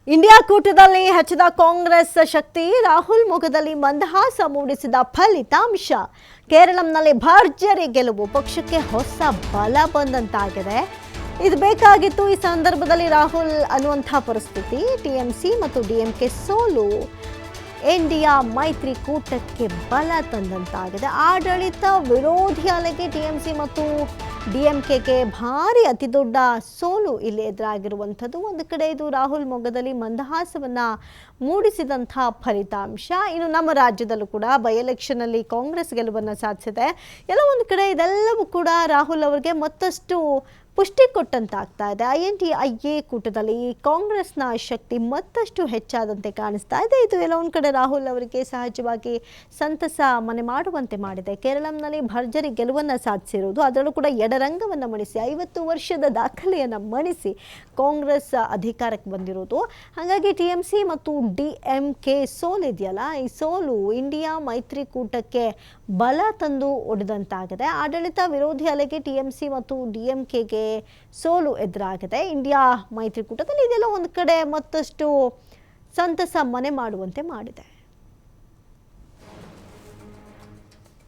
India ಕೂಟದಲ್ಲಿ ಹೆಚ್ಚಿದ ಕಾಂಗ್ರೆಸ್ ಶಕ್ತಿ, ರಾಹುಲ್ ಮುಖದಲ್ಲಿ ಮಂದಹಾಸ ಮೂಡಿಸಿದ ಫಲಿತಾಂಶ. ಕೇರಳಂನಲ್ಲಿ ಭರ್ಜರಿ ಗೆಲುವು, ಪಕ್ಷಕ್ಕೆ ಹೊಸ ಬಲ ಬಂದಂತಾಗಿದೆ. ಇದು ಬೇಕಾಗಿತ್ತು. ಈ ಸಂದರ್ಭದಲ್ಲಿ ರಾಹುಲ್ ಅನ್ನುವಂಥ ಪರಿಸ್ಥಿತಿ. ಟಿಎಂಸಿ ಮತ್ತು ಡಿಎಂಕೆ ಸೋಲು ಇಂಡಿಯಾ ಮೈತ್ರಿಕೂಟಕ್ಕೆ ಬಲ ತಂದಂತಾಗಿದೆ. ಆಡಳಿತ ವಿರೋಧಿ ಅಲೆಗೆ ಟಿಎಂಸಿ ಮತ್ತು ಡಿಎಂಕೆಗೆ ಭಾರಿ ಅತಿದೊಡ್ಡ ಸೋಲು ಇಲ್ಲಿ ಎದುರಾಗಿರುವಂಥದ್ದು. ಒಂದು ಕಡೆ ಇದು ರಾಹುಲ್ ಮೊಗದಲ್ಲಿ ಮಂದಹಾಸವನ್ನು ಮೂಡಿಸಿದಂಥ ಫಲಿತಾಂಶ. ಇನ್ನು ನಮ್ಮ ರಾಜ್ಯದಲ್ಲೂ ಕೂಡ ಬೈ ಎಲೆಕ್ಷನಲ್ಲಿ ಕಾಂಗ್ರೆಸ್ ಗೆಲುವನ್ನು ಸಾಧಿಸಿದೆ. ಎಲ್ಲ ಒಂದು ಕಡೆ ಇದೆಲ್ಲವೂ ಕೂಡ ರಾಹುಲ್ ಅವರಿಗೆ ಮತ್ತಷ್ಟು ಪುಷ್ಟಿ ಕೊಟ್ಟಂತಾಗ್ತಾ ಇದೆ. INDIA ಕೂಟದಲ್ಲಿ ಕಾಂಗ್ರೆಸ್ನ ಶಕ್ತಿ ಮತ್ತಷ್ಟು ಹೆಚ್ಚಾದಂತೆ ಕಾಣಿಸ್ತಾ ಇದೆ. ಇದು ಎಲ್ಲ ಒಂದು ಕಡೆ ರಾಹುಲ್ ಅವರಿಗೆ ಸಹಜವಾಗಿ ಸಂತಸ ಮನೆ ಮಾಡುವಂತೆ ಮಾಡಿದೆ. ಕೇರಳಂನಲ್ಲಿ ಭರ್ಜರಿ ಗೆಲುವನ್ನು ಸಾಧಿಸಿರುವುದು, ಅದರಲ್ಲೂ ಕೂಡ ಎಡರಂಗವನ್ನು ಮಣಿಸಿ 50 ವರ್ಷದ ದಾಖಲೆಯನ್ನು ಮಣಿಸಿ ಕಾಂಗ್ರೆಸ್ ಅಧಿಕಾರಕ್ಕೆ ಬಂದಿರೋದು. ಹಾಗಾಗಿ TMC ಮತ್ತು DMK ಸೋಲಿದೆಯಲ್ಲ, ಈ ಸೋಲು ಇಂಡಿಯಾ ಮೈತ್ರಿಕೂಟಕ್ಕೆ ಬಲ ತಂದು ಒಡೆದಂತಾಗಿದೆ. ಆಡಳಿತ ವಿರೋಧಿ ಅಲೆಗೆ TMC ಮತ್ತು DMKಗೆ ಸೋಲು ಎದುರಾಗಿದೆ. ಇಂಡಿಯಾ ಮೈತ್ರಿಕೂಟದಲ್ಲಿ ಇದೆಲ್ಲ ಒಂದು ಕಡೆ ಮತ್ತಷ್ಟು ಸಂತಸ ಮನೆ ಮಾಡುವಂತೆ ಮಾಡಿದೆ.